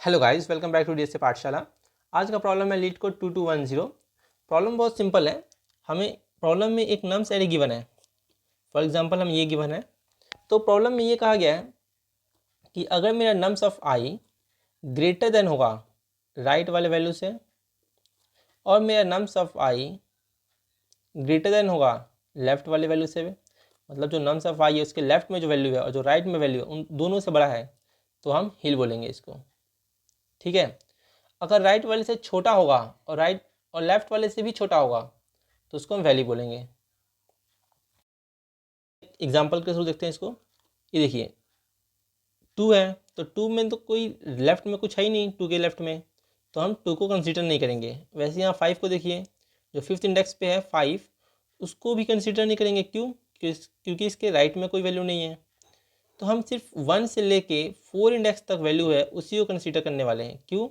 Hello guys, welcome back to DSA Pathshala. आज का problem है लीड कोड 2210। प्रॉब्लम बहुत सिंपल है। हमें प्रॉब्लम में एक नम्स एरे गिवन है। फॉर एग्जांपल हम ये गिवन है, तो प्रॉब्लम में ये कहा गया है कि अगर मेरा nums of I greater than होगा राइट वाले वैल्यू से और मेरा nums of I greater than होगा लेफ्ट वाले वैल्यू से, मतलब जो नम्स ऑफ आई है उसके लेफ्ट में जो वैल्यू है और जो राइट में वैल्यू है उन दोनों से बड़ा है, तो हम हिल बोलेंगे इसको। ठीक है। अगर राइट वाले से छोटा होगा और राइट और लेफ्ट वाले से भी छोटा होगा तो उसको हम वैली बोलेंगे। एग्जाम्पल के थ्रू देखते हैं इसको। ये देखिए 2 है, तो 2 में तो कोई लेफ्ट में कुछ है ही नहीं, 2 के लेफ्ट में, तो हम 2 को कंसीडर नहीं करेंगे। वैसे यहाँ 5 को देखिए, जो 5th इंडेक्स पे है 5, उसको भी कंसीडर नहीं करेंगे। क्यों? क्योंकि इसके राइट में कोई वैल्यू नहीं है। तो हम सिर्फ 1 से लेके 4 इंडेक्स तक वैल्यू है उसी को कंसीडर करने वाले हैं। क्यों?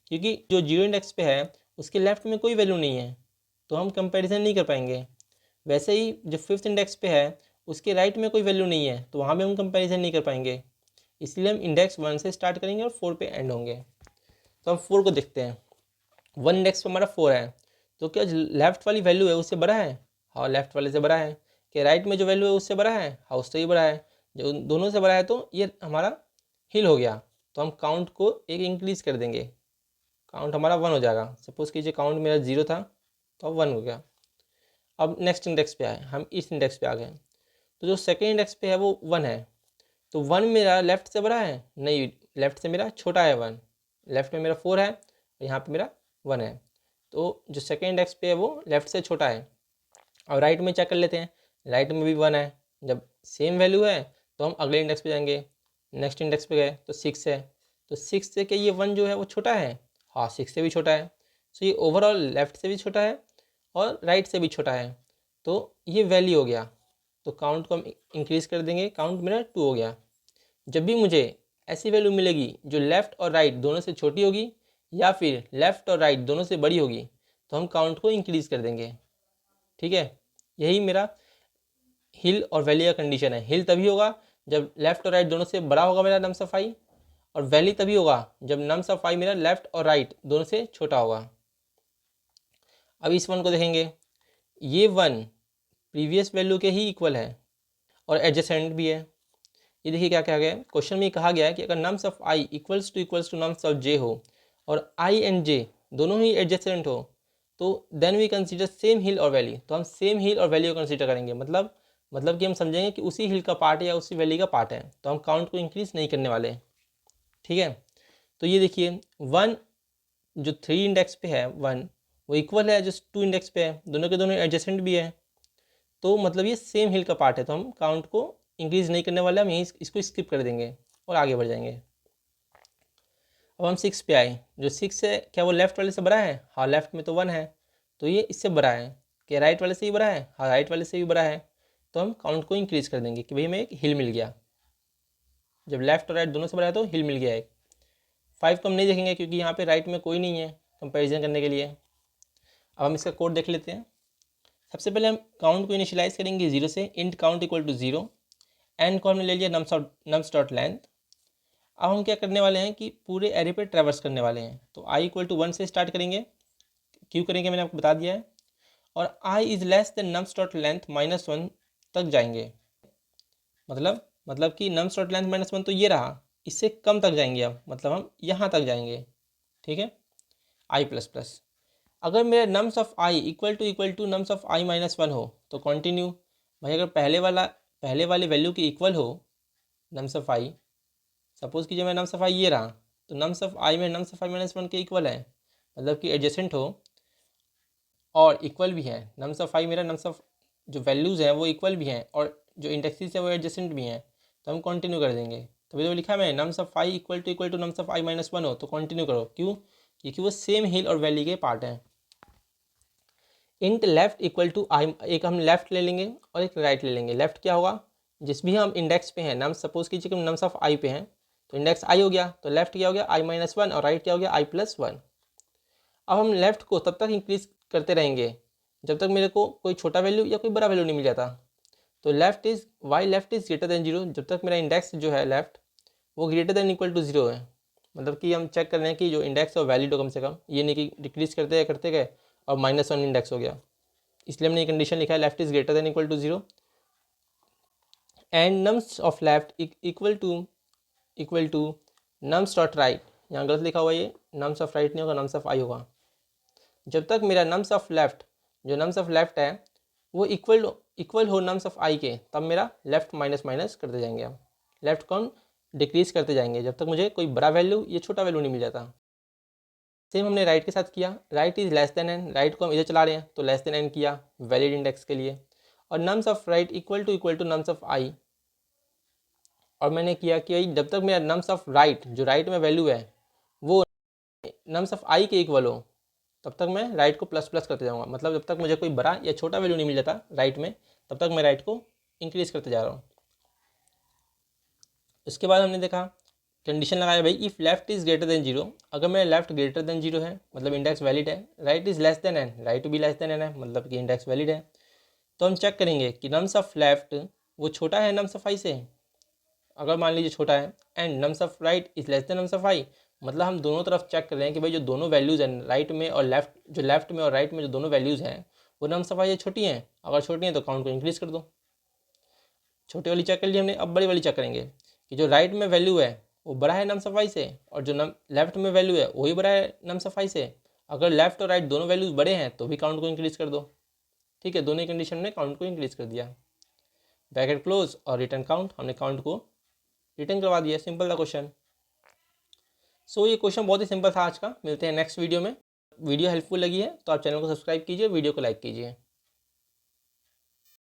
क्योंकि जो 0 इंडेक्स पे है उसके लेफ्ट में कोई वैल्यू नहीं है, तो हम कंपैरिजन नहीं कर पाएंगे। वैसे ही जो 5th इंडेक्स पे है उसके राइट में कोई वैल्यू नहीं है, तो वहाँ भी हम कंपैरिजन नहीं कर पाएंगे। इसलिए हम इंडेक्स 1 से स्टार्ट करेंगे और 4 पे एंड होंगे। तो हम 4 को देखते हैं। 1 इंडेक्स पे हमारा 4 है, तो क्या लेफ्ट वाली वैल्यू है उससे बड़ा है? हाँ, लेफ्ट वाले से बड़ा है। कि राइट में जो वैल्यू है उससे बड़ा है? हाँ, उससे ही बड़ा है। जो दोनों से बड़ा है तो ये हमारा हिल हो गया। तो हम काउंट को एक इंक्रीज कर देंगे, काउंट हमारा 1 हो जाएगा। सपोज कीजिए काउंट मेरा 0 था तो अब 1 हो गया। अब नेक्स्ट इंडेक्स पे आए, हम इस इंडेक्स पे आ गए, तो जो सेकेंड इंडेक्स पे है वो 1 है। तो 1 मेरा लेफ्ट से बड़ा है? नहीं, लेफ्ट से मेरा छोटा है 1। लेफ्ट में मेरा 4 है और यहाँ पे मेरा 1 है, तो जो सेकेंड इंडेक्स पे है वो लेफ्ट से छोटा है। और राइट में चेक कर लेते हैं, राइट में भी 1 है। जब सेम वैल्यू है तो हम अगले इंडेक्स पे जाएंगे। नेक्स्ट इंडेक्स पे गए तो 6 है, तो 6 से क्या ये 1 जो है वो छोटा है? हाँ, 6 से भी छोटा है। सो ये ओवरऑल लेफ्ट से भी छोटा है और राइट से भी छोटा है, तो ये वैल्यू हो गया। तो काउंट को हम इंक्रीज़ कर देंगे, काउंट मेरा 2 हो गया। जब भी मुझे ऐसी वैल्यू मिलेगी जो लेफ़्ट और राइट दोनों से छोटी होगी या फिर लेफ़्ट और राइट दोनों से बड़ी होगी, तो हम काउंट को इंक्रीज़ कर देंगे। ठीक है, यही मेरा हिल और वैली का कंडीशन है। हिल तभी होगा जब लेफ़्ट और राइट दोनों से बड़ा होगा मेरा नम्स ऑफ आई, और वैली तभी होगा जब नम्स ऑफ आई मेरा लेफ़्ट और राइट दोनों से छोटा होगा। अब इस 1 को देखेंगे, ये 1 प्रीवियस वैल्यू के ही इक्वल है और एडजेसेंट भी है। ये देखिए क्या क्या गया है, क्वेश्चन में कहा गया है कि अगर nums of I equals to nums of J हो और आई एंड जे दोनों ही एडजेसेंट हो, तो देन वी कंसीडर सेम हिल और वैली। तो हम सेम हिल और वैली को कंसीडर करेंगे, मतलब कि हम समझेंगे कि उसी हिल का पार्ट है या उसी वैली का पार्ट है, तो हम काउंट को इंक्रीज नहीं करने वाले। ठीक है, तो ये देखिए 1 जो 3 इंडेक्स पे है 1 वो इक्वल है जो 2 इंडेक्स पे है, दोनों के दोनों एडजेसेंट भी है, तो मतलब ये सेम हिल का पार्ट है, तो हम काउंट को इंक्रीज नहीं करने वाले, हम यहीं इसको स्किप कर देंगे और आगे बढ़ जाएंगे। अब हम 6 पे आए, जो 6 है क्या वो लेफ्ट वाले से बड़ा है? हाँ, लेफ्ट में तो 1 है, तो ये इससे बड़ा है। क्या राइट वाले से ही बड़ा है? हाँ, राइट वाले से भी बड़ा है, तो हम काउंट को इंक्रीज कर देंगे कि भाई हमें एक हिल मिल गया। जब लेफ्ट और राइट दोनों से बड़ा है तो हिल मिल गया एक। 5 को हम नहीं देखेंगे क्योंकि यहाँ पे राइट में कोई नहीं है कंपेरिजन करने के लिए। अब हम इसका कोड देख लेते हैं। सबसे पहले हम काउंट को इनिशियलाइज करेंगे 0 से, int count equal to 0। N को हमने ले लिया नम्स डॉट लेंथ। अब हम क्या करने वाले हैं कि पूरे एरे पे ट्रैवर्स करने वाले हैं, तो आई इक्वल टू 1 से स्टार्ट करेंगे। क्यों करेंगे मैंने आपको बता दिया है। और I is less than nums dot length -1 तक जाएंगे। मतलब कि नम्स डॉट लेंथ -1 तो ये रहा, इससे कम तक जाएंगे अब, मतलब हम यहाँ तक जाएंगे। ठीक है, आई प्लस प्लस। अगर मेरा nums of i equal to nums of i -1 हो तो कंटिन्यू। भाई अगर पहले वाले वैल्यू के इक्वल हो नम्स ऑफ आई, सपोज कीजिए मेरा नम्स ऑफ आई ये रहा, तो नम्स ऑफ आई में नम्स ऑफ आई -1 के इक्वल है, मतलब कि एडजेसेंट हो और इक्वल भी है। नम्स ऑफ आई मेरा नम्स ऑफ जो वैल्यूज़ हैं वो इक्वल भी हैं और जो इंडेक्सेस है वो एडजेसेंट भी हैं, तो हम कंटिन्यू कर देंगे। तभी तो लिखा है मैंने nums of i equal to nums of i -1 हो तो कंटिन्यू करो। क्यों? क्योंकि वो सेम हिल और वैली के पार्ट हैं। इंट लेफ्ट इक्वल टू आई, एक हम लेफ्ट ले लेंगे और एक राइट ले लेंगे। लेफ्ट क्या होगा? जिस भी हम इंडेक्स पे हैं, नम्स सपोज कीजिए कि हम नम्स ऑफ आई पे हैं, तो इंडेक्स आई हो गया, तो लेफ्ट क्या हो गया? आई -1 और राइट क्या हो गया? आई +1। अब हम लेफ्ट को तब तक इंक्रीज करते रहेंगे जब तक मेरे को कोई छोटा वैल्यू या कोई बड़ा वैल्यू नहीं मिल जाता। तो लेफ्ट इज़ ग्रेटर देन 0, जब तक मेरा इंडेक्स जो है लेफ्ट वो ग्रेटर देन इक्वल टू 0 है, मतलब कि हम चेक कर रहे हैं कि जो इंडेक्स है वो वैलिड हो कम से कम, ये नहीं कि डिक्रीज करते गए और -1 इंडेक्स हो गया। इसलिए हमने ये कंडीशन लिखा है left is greater than equal to 0 and nums of left equal to nums dot right. यहाँ गलत लिखा हुआ ये, नम्स ऑफ राइट नहीं होगा, नम्स ऑफ आई होगा। जब तक मेरा नम्स ऑफ लेफ्ट, जो नम्स ऑफ लेफ्ट है वो इक्वल हो नम्स ऑफ आई के, तब मेरा लेफ्ट माइनस माइनस करते जाएंगे हम, लेफ्ट कौन डिक्रीज करते जाएंगे जब तक मुझे कोई बड़ा वैल्यू या छोटा वैल्यू नहीं मिल जाता। सेम हमने राइट के साथ किया, right is less than n, right को हम इधर चला रहे हैं तो लेस देन एन किया वैलिड इंडेक्स के लिए, और nums of right equal to nums of i, और मैंने किया कि भाई जब तक मेरा नम्स ऑफ राइट, जो राइट में वैल्यू है वो नम्स ऑफ आई के इक्वल हो, तब तक मैं राइट को प्लस प्लस करते जाऊँगा। मतलब जब तक मुझे कोई बड़ा या छोटा वैल्यू नहीं मिल जाता राइट में, तब तक मैं राइट को इंक्रीज करते जा रहा हूँ। उसके बाद हमने देखा, कंडीशन लगाया भाई if left is greater than 0, अगर मेरा लेफ्ट ग्रेटर देन 0 है मतलब इंडेक्स वैलिड है, right is less than n, right भी लेस देन एन है मतलब कि इंडेक्स वैलिड है, तो हम चेक करेंगे कि नम्स ऑफ लेफ्ट वो छोटा है नम्स ऑफ आई से, अगर मान लीजिए छोटा है, and nums of right is less than nums of i, मतलब हम दोनों तरफ चेक कर रहे हैं कि भाई जो दोनों वैल्यूज़ हैं राइट में और लेफ्ट, जो लेफ्ट में और राइट में जो दोनों वैल्यूज़ हैं वो नम्स ऑफ आई छोटी हैं, अगर छोटी हैं तो काउंट को इंक्रीज़ कर दो। छोटी वाली चेक कर ली हमने, अब बड़ी वाली चेक करेंगे कि जो राइट में वैल्यू है वो बड़ा है नम्स ऑफ आई से, और जो लेफ्ट में वैल्यू है वही बड़ा है नम्स ऑफ आई से, अगर लेफ्ट और राइट दोनों वैल्यूज बड़े हैं तो भी काउंट को इंक्रीज़ कर दो। ठीक है, दोनों ही कंडीशन में काउंट को इंक्रीज़ कर दिया, ब्रैकेट क्लोज और रिटर्न काउंट, हमने काउंट को रिटर्न करवा दिया। सिंपल था क्वेश्चन। सो ये क्वेश्चन बहुत ही सिंपल था आज का। मिलते हैं नेक्स्ट वीडियो में। वीडियो हेल्पफुल लगी है तो आप चैनल को सब्सक्राइब कीजिए, वीडियो को लाइक कीजिए।